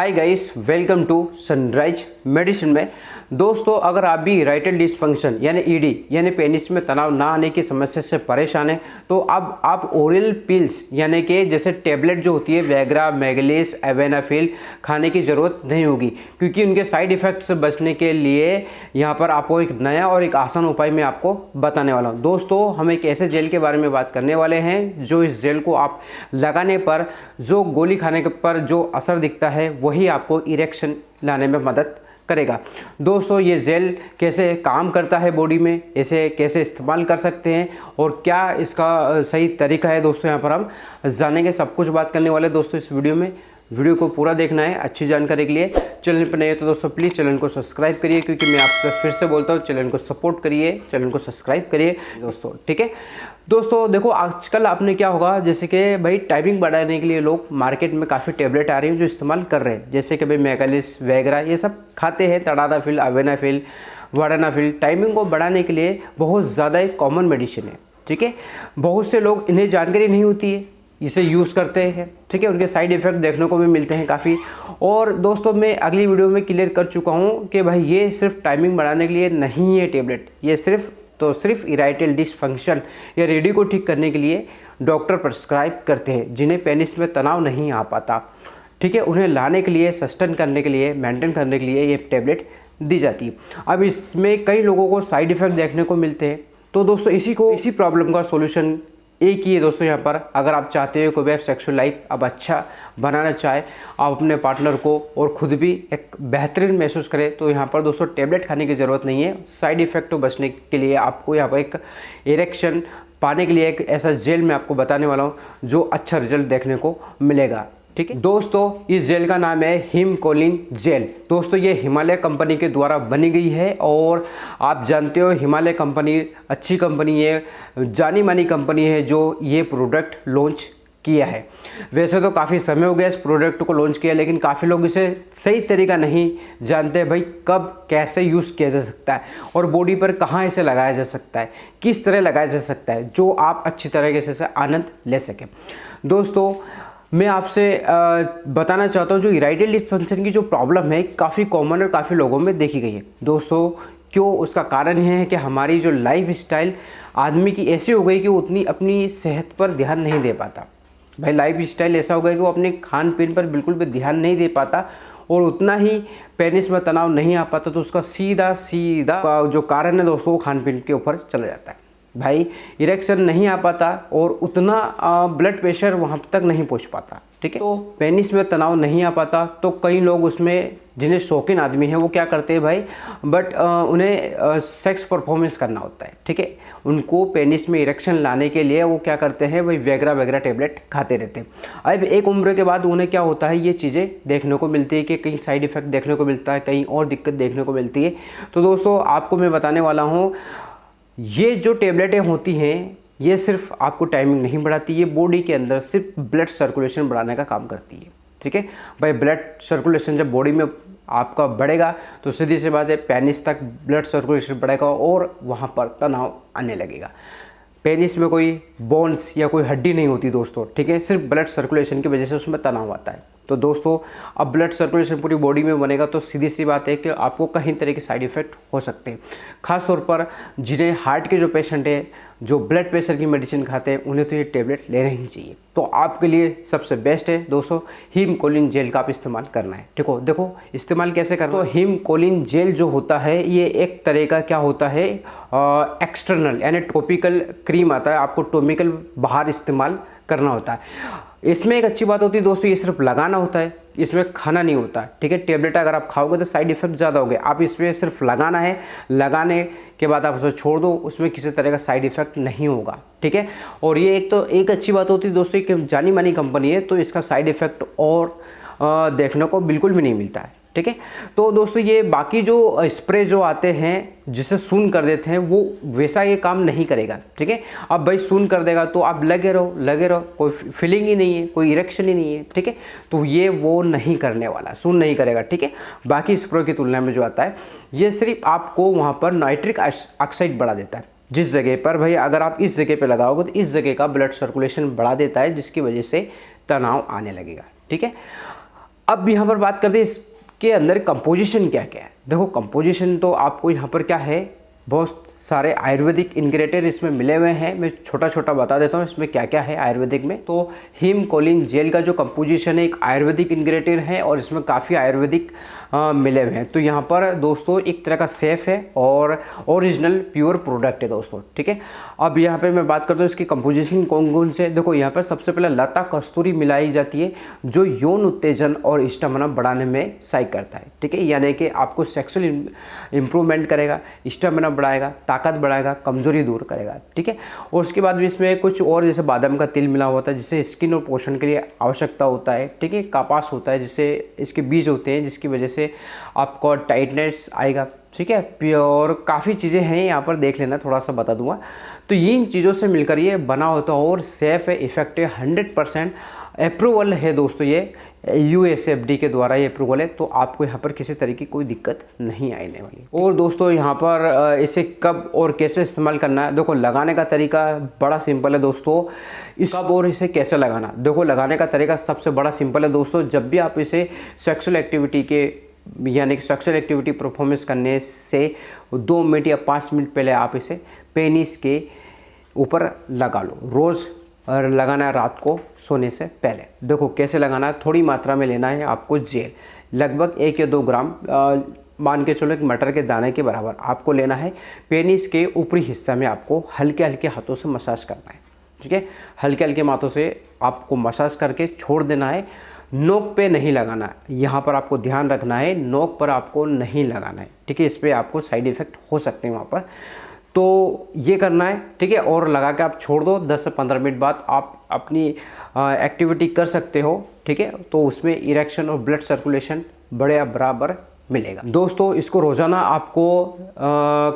Hi guys, welcome to sunrise medicine में। दोस्तों, अगर आप भी इरेक्टाइल डिसफंक्शन यानी ईडी यानी पेनिस में तनाव ना आने की समस्या से परेशान हैं तो अब आप ओरल पिल्स यानी कि जैसे टेबलेट जो होती है वैग्रा, मेगलिस, एवेनाफिल खाने की ज़रूरत नहीं होगी, क्योंकि उनके साइड इफ़ेक्ट से बचने के लिए यहाँ पर आपको एक नया और एक आसान उपाय मैं आपको बताने वाला हूँ। दोस्तों, हम एक ऐसे जेल के बारे में बात करने वाले हैं जो इस जेल को आप लगाने पर जो गोली खाने पर जो असर दिखता है वही आपको इरेक्शन लाने में मदद करेगा। दोस्तों, ये जेल कैसे काम करता है बॉडी में, इसे कैसे इस्तेमाल कर सकते हैं और क्या इसका सही तरीका है, दोस्तों यहाँ पर हम जानेंगे। सब कुछ बात करने वाले दोस्तों इस वीडियो में। वीडियो को पूरा देखना है अच्छी जानकारी के लिए। चैनल पर नए हो तो दोस्तों प्लीज़ चैनल को सब्सक्राइब करिए, क्योंकि मैं आपसे फिर से बोलता हूँ चैनल को सपोर्ट करिए, चैनल को सब्सक्राइब करिए दोस्तों, ठीक है। दोस्तों देखो, आजकल आपने क्या होगा, जैसे कि भाई टाइमिंग बढ़ाने के लिए लोग मार्केट में काफ़ी टेबलेट आ रही हैं जो इस्तेमाल कर रहे हैं, जैसे कि भाई मेगालिस, वैग्रा ये सब खाते हैं, तडादाफिल, अवेनाफिल, वाडानाफिल। टाइमिंग को बढ़ाने के लिए बहुत ज़्यादा एक कॉमन मेडिसिन है, ठीक है। बहुत से लोग इन्हें जानकारी नहीं होती है, इसे यूज़ करते हैं, ठीक है। उनके साइड इफ़ेक्ट देखने को भी मिलते हैं काफ़ी। और दोस्तों, मैं अगली वीडियो में क्लियर कर चुका हूँ कि भाई ये सिर्फ टाइमिंग बढ़ाने के लिए नहीं है टेबलेट, ये सिर्फ इरेक्टाइल डिसफंक्शन या रेडी को ठीक करने के लिए डॉक्टर प्रिस्क्राइब करते हैं जिन्हें पेनिस में तनाव नहीं आ पाता, ठीक है। उन्हें लाने के लिए, सस्टेन करने के लिए, मेंटेन करने के लिए ये टेबलेट दी जाती है। अब इसमें कई लोगों को साइड इफ़ेक्ट देखने को मिलते हैं, तो दोस्तों इसी प्रॉब्लम का सोल्यूशन एक ही है दोस्तों यहाँ पर। अगर आप चाहते हो कोई सेक्सुअल लाइफ अब अच्छा बनाना चाहे, आप अपने पार्टनर को और ख़ुद भी एक बेहतरीन महसूस करें, तो यहाँ पर दोस्तों टेबलेट खाने की ज़रूरत नहीं है। साइड इफ़ेक्ट तो बचने के लिए आपको यहाँ पर एक इरेक्शन पाने के लिए एक ऐसा जेल मैं आपको बताने वाला हूँ जो अच्छा रिजल्ट देखने को मिलेगा, ठीक है। दोस्तों, इस जेल का नाम है हिमकोलिन जेल। दोस्तों, ये हिमालय कंपनी के द्वारा बनी गई है और आप जानते हो हिमालय कंपनी अच्छी कंपनी है, जानी मानी कंपनी है जो ये प्रोडक्ट लॉन्च किया है। वैसे तो काफ़ी समय हो गया इस प्रोडक्ट को लॉन्च किया, लेकिन काफ़ी लोग इसे सही तरीका नहीं जानते भाई कब कैसे यूज़ किया जा सकता है और बॉडी पर कहाँ इसे लगाया जा सकता है, किस तरह लगाया जा सकता है, जो आप अच्छी तरीके से आनंद ले सकें। दोस्तों, मैं आपसे बताना चाहता हूँ जो इरेक्टाइल डिसफंक्शन की जो प्रॉब्लम है काफ़ी कॉमन और काफ़ी लोगों में देखी गई है। दोस्तों, क्यों? उसका कारण यह है कि हमारी जो लाइफ स्टाइल आदमी की ऐसी हो गई कि वो उतनी अपनी सेहत पर ध्यान नहीं दे पाता। भाई लाइफ स्टाइल ऐसा हो गया कि वो अपने खान पीन पर बिल्कुल भी ध्यान नहीं दे पाता और उतना ही पेनिस में तनाव नहीं आ पाता, तो उसका सीधा जो कारण है दोस्तों वो खान पीन के ऊपर चला जाता है। भाई इरेक्शन नहीं आ पाता और उतना ब्लड प्रेशर वहाँ तक नहीं पहुँच पाता, ठीक है। तो पेनिस में तनाव नहीं आ पाता, तो कई लोग उसमें जिन्हें शौकीन आदमी हैं वो क्या करते हैं भाई, बट उन्हें सेक्स परफॉर्मेंस करना होता है, ठीक है। उनको पेनिस में इरेक्शन लाने के लिए वो क्या करते हैं भाई, वैग्रा टेबलेट खाते रहते हैं। अब एक उम्र के बाद उन्हें क्या होता है, ये चीज़ें देखने को मिलती है कि कहीं साइड इफ़ेक्ट देखने को मिलता है, कहीं और दिक्कत देखने को मिलती है। तो दोस्तों, आपको मैं बताने वाला हूँ, ये जो टेबलेटें होती हैं ये सिर्फ आपको टाइमिंग नहीं बढ़ाती, ये बॉडी के अंदर सिर्फ ब्लड सर्कुलेशन बढ़ाने का काम करती है, ठीक है। भाई ब्लड सर्कुलेशन जब बॉडी में आपका बढ़ेगा तो सीधी सी बात है पेनिस तक ब्लड सर्कुलेशन बढ़ेगा और वहाँ पर तनाव आने लगेगा। पेनिस में कोई बोन्स या कोई हड्डी नहीं होती दोस्तों, ठीक है, सिर्फ ब्लड सर्कुलेशन की वजह से उसमें तनाव आता है। तो दोस्तों, अब ब्लड सर्कुलेशन पूरी बॉडी में बनेगा तो सीधी सी बात है कि आपको कहीं तरह के साइड इफ़ेक्ट हो सकते हैं। खास तौर पर जिन्हें हार्ट के जो पेशेंट हैं, जो ब्लड प्रेशर की मेडिसिन खाते हैं, उन्हें तो ये टेबलेट लेना ही चाहिए। तो आपके लिए सबसे बेस्ट है दोस्तों हिमकोलिन जेल का आप इस्तेमाल करना है, ठीक हो। देखो इस्तेमाल कैसे करना है। तो हिमकोलिन जेल जो होता है ये एक तरह का क्या होता है, एक्सटर्नल यानी टॉपिकल क्रीम आता है, आपको टॉपिकल बाहर इस्तेमाल करना होता है। इसमें एक अच्छी बात होती है दोस्तों, ये सिर्फ लगाना होता है, इसमें खाना नहीं होता, ठीक है। टेबलेट अगर आप खाओगे तो साइड इफ़ेक्ट ज़्यादा होंगे, आप इसमें सिर्फ लगाना है, लगाने के बाद आप उसे छोड़ दो, उसमें किसी तरह का साइड इफ़ेक्ट नहीं होगा, ठीक है। और ये एक अच्छी बात होती है दोस्तों कि जानी मानी कंपनी है तो इसका साइड इफ़ेक्ट और देखने को बिल्कुल भी नहीं मिलता है, ठीक है। तो दोस्तों, ये बाकी जो स्प्रे जो आते हैं जिसे सून कर देते हैं वो वैसा ये काम नहीं करेगा, ठीक है। अब भाई सून कर देगा तो आप लगे रहो, कोई फीलिंग ही नहीं है, कोई इरेक्शन ही नहीं है, ठीक है। तो ये वो नहीं करने वाला, सून नहीं करेगा, ठीक है। बाकी स्प्रे की तुलना में जो आता है ये सिर्फ आपको वहाँ पर नाइट्रिक ऑक्साइड बढ़ा देता है। जिस जगह पर भाई अगर आप इस जगह पर लगाओगे तो इस जगह का ब्लड सर्कुलेशन बढ़ा देता है, जिसकी वजह से तनाव आने लगेगा, ठीक है। अब यहाँ पर बात करते हैं इसके अंदर कंपोजिशन क्या क्या है। देखो कंपोजिशन तो आपको यहाँ पर क्या है, बहुत सारे आयुर्वेदिक इंग्रेडिएंट इसमें मिले हुए हैं। मैं छोटा छोटा बता देता हूँ इसमें क्या क्या है आयुर्वेदिक में। तो हिमकोलिन जेल का जो कंपोजिशन है एक आयुर्वेदिक इंग्रेडिएंट है और इसमें काफ़ी आयुर्वेदिक मिले हुए हैं। तो यहाँ पर दोस्तों एक तरह का सेफ है और ओरिजिनल प्योर प्रोडक्ट है दोस्तों, ठीक है। अब यहाँ पे मैं बात करता हूँ इसकी कंपोजिशन कौन कौन से। देखो यहाँ पर सबसे पहले लता कस्तूरी मिलाई जाती है जो यौन उत्तेजन और स्टेमिना बढ़ाने में सहायक करता है, ठीक है। यानी कि आपको सेक्सुअल इंप्रूवमेंट करेगा, स्टेमिना बढ़ाएगा, ताकत बढ़ाएगा, कमजोरी दूर करेगा, ठीक है। और उसके बाद भी इसमें कुछ और जैसे बादाम का तेल मिला होता है जिससे स्किन और पोषण के लिए आवश्यकता होता है, ठीक है। कपास होता है जिससे इसके बीज होते हैं जिसकी वजह से आपको टाइटनेस आएगा, ठीक है। और काफ़ी चीज़ें हैं यहाँ पर, देख लेना, थोड़ा सा बता दूंगा। तो इन चीज़ों से मिलकर ये बना होता है और सेफ़ है, इफेक्टिव 100% अप्रूवल है दोस्तों। ये USFDA के द्वारा ये अप्रूवल है, तो आपको यहाँ पर किसी तरह की कोई दिक्कत नहीं आने वाली। और दोस्तों यहाँ पर इसे कब और कैसे इस्तेमाल करना है, देखो लगाने का तरीका बड़ा सिंपल है दोस्तों। इस कब और इसे कैसे लगाना, देखो लगाने का तरीका सबसे बड़ा सिंपल है दोस्तों। जब भी आप इसे सेक्सुअल एक्टिविटी के यानी कि सेक्सुअल एक्टिविटी परफॉर्मेंस करने से 2 मिनट या 5 मिनट पहले आप इसे पेनिस के ऊपर लगा लो। रोज़ और लगाना है रात को सोने से पहले। देखो कैसे लगाना है, थोड़ी मात्रा में लेना है आपको जेल, लगभग 1 या 2 ग्राम, मान के चलो एक मटर के दाने के बराबर आपको लेना है। पेनिस के ऊपरी हिस्सा में आपको हल्के हल्के हाथों से मसाज करना है, ठीक है। हल्के हल्के हाथों से आपको मसाज करके छोड़ देना है। नोक पे नहीं लगाना है, यहाँ पर आपको ध्यान रखना है, नोक पर आपको नहीं लगाना है, ठीक है। इस पर आपको साइड इफ़ेक्ट हो सकते हैं वहाँ पर, तो ये करना है, ठीक है। और लगा के आप छोड़ दो, 10 से 15 मिनट बाद आप अपनी एक्टिविटी कर सकते हो, ठीक है। तो उसमें इरेक्शन और ब्लड सर्कुलेशन बड़े बराबर मिलेगा दोस्तों। इसको रोज़ाना आपको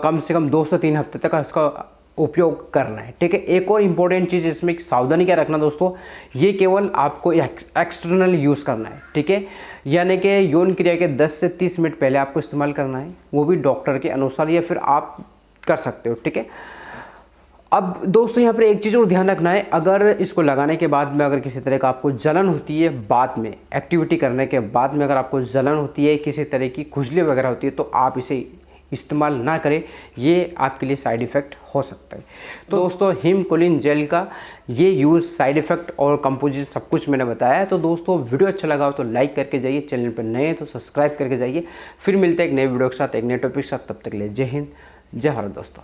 कम से कम 2 से 3 हफ्ते तक इसका उपयोग करना है, ठीक है। एक और इम्पोर्टेंट चीज़ इसमें सावधानी क्या रखना दोस्तों, ये केवल आपको एक्सटर्नल यूज़ करना है, ठीक है। यानी कि यौन क्रिया के 10 से 30 मिनट पहले आपको इस्तेमाल करना है, वो भी डॉक्टर के अनुसार, या फिर आप कर सकते हो, ठीक है। अब दोस्तों यहाँ पर एक चीज़ और ध्यान रखना है, अगर इसको लगाने के बाद में अगर किसी तरह का आपको जलन होती है, बाद में एक्टिविटी करने के बाद में अगर आपको जलन होती है, किसी तरह की खुजली वगैरह होती है, तो आप इसे इस्तेमाल ना करें, ये आपके लिए साइड इफ़ेक्ट हो सकता है। तो दोस्तों हिमकोलिन जेल का ये यूज़, साइड इफ़ेक्ट और कंपोजिशन सब कुछ मैंने बताया है। तो दोस्तों वीडियो अच्छा लगा हो तो लाइक करके जाइए, चैनल पर नए हैं तो सब्सक्राइब करके जाइए। फिर मिलते हैं एक नए वीडियो के साथ, एक नए टॉपिक के साथ, तब तक के लिए जय हिंद, जय भारत दोस्तों।